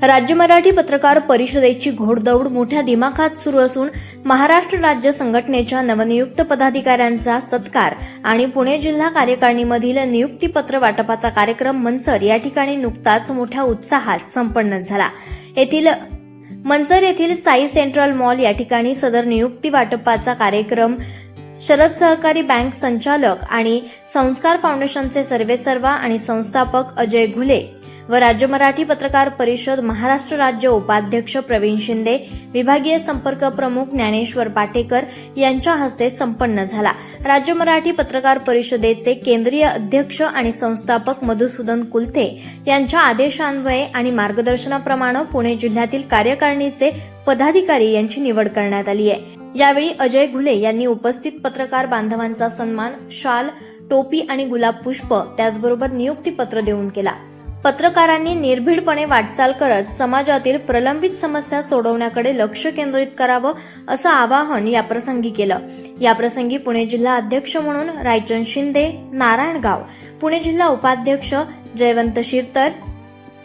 राज्य मराठी पत्रकार परिषदेची घोडदौड मोठ्या दिमाखात सुरू असून महाराष्ट्र राज्य संघटनेच्या नवनियुक्त पदाधिकाऱ्यांचा सत्कार आणि पुणे जिल्हा कार्यकारिणीमधील नियुक्तीपत्र वाटपाचा कार्यक्रम मनसर या ठिकाणी नुकताच मोठ्या उत्साहात संपन्न झाला। मनसर येथील साई सेंट्रल मॉल या ठिकाणी सदर नियुक्ती वाटपाचा कार्यक्रम शरद सहकारी बँक संचालक आणि संस्कार फाउंडेशनचे सर्वेसर्वा आणि संस्थापक अजय घुले व राज्य मराठी पत्रकार परिषद महाराष्ट्र राज्य उपाध्यक्ष प्रवीण शिंदे, विभागीय संपर्क प्रमुख ज्ञानेश्वर पाटेकर यांच्या हस्ते संपन्न झाला। राज्य मराठी पत्रकार परिषदेचे केंद्रीय अध्यक्ष आणि संस्थापक मधुसूदन कुलथे यांच्या आदेशान्वये आणि मार्गदर्शनाप्रमाणे पुणे जिल्ह्यातील कार्यकारिणीचे पदाधिकारी यांची निवड करण्यात आली आहे। यावेळी अजय घुले यांनी उपस्थित पत्रकार बांधवांचा सन्मान शाल, टोपी आणि गुलाब पुष्प त्याचबरोबर नियुक्तीपत्र देऊन केला। पत्रकारांनी निर्भीडपणे वाटचाल करत समाजातील प्रलंबित समस्या सोडवण्याकडे लक्ष केंद्रित करावं असं आवाहन याप्रसंगी केलं। याप्रसंगी पुणे जिल्हा अध्यक्ष म्हणून रायचंद शिंदे, नारायणगाव, पुणे जिल्हा उपाध्यक्ष जयवंत शिरतर,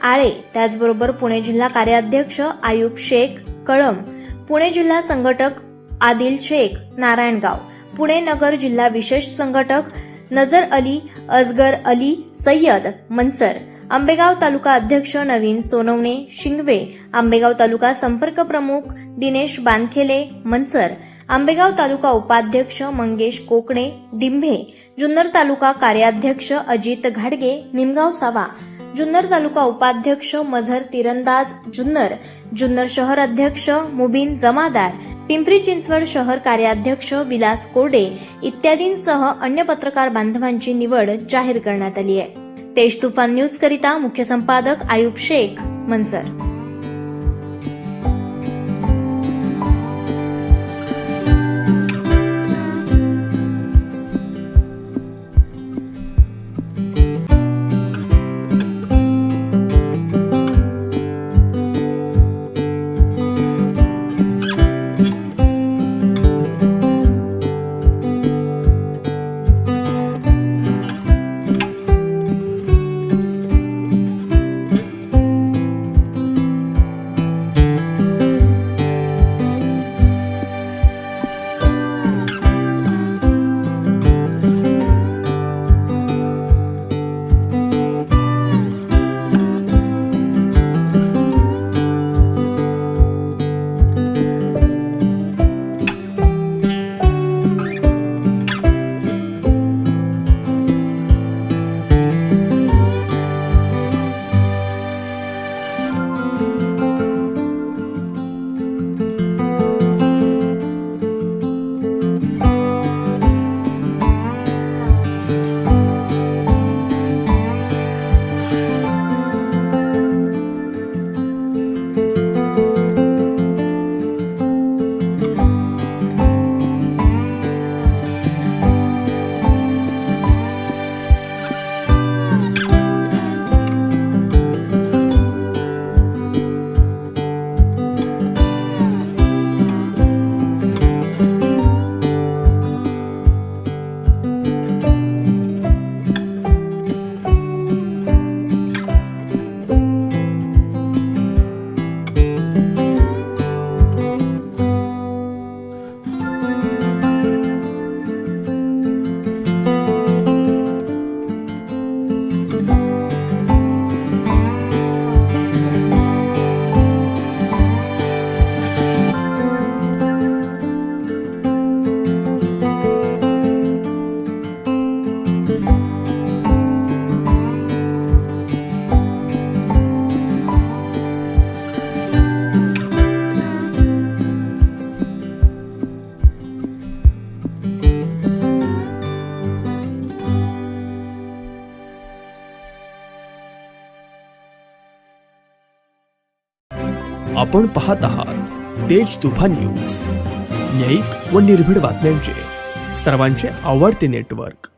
आळे, त्याचबरोबर पुणे जिल्हा कार्याध्यक्ष आयुब शेख, कळम, पुणे जिल्हा संघटक आदिल शेख, नारायणगाव, पुणे नगर जिल्हा विशेष संघटक नजर अली, असगर अली सय्यद, मनसर, आंबेगाव तालुका अध्यक्ष नवीन सोनवणे, शिंगवे, आंबेगाव तालुका संपर्क प्रमुख दिनेश बानखेले, मनसर, आंबेगाव तालुका उपाध्यक्ष मंगेश कोकणे, डिंभे, जुन्नर तालुका कार्याध्यक्ष अजित घाडगे, निमगाव सावा, जुन्नर तालुका उपाध्यक्ष मझर तिरंदाज, जुन्नर शहर अध्यक्ष मुबीन जमादार, पिंपरी चिंचवड शहर कार्याध्यक्ष विलास कोरडे इत्यादींसह अन्य पत्रकार बांधवांची निवड जाहीर करण्यात आली आहे। तेज तुफान न्यूज करिता मुख्य संपादक आयुब शेख, मनसर। आपण पाहत आहात तेज तुफान न्यूज, न्यायिक व निर्भीड बातम्यांचे सर्वांचे आवडते नेटवर्क।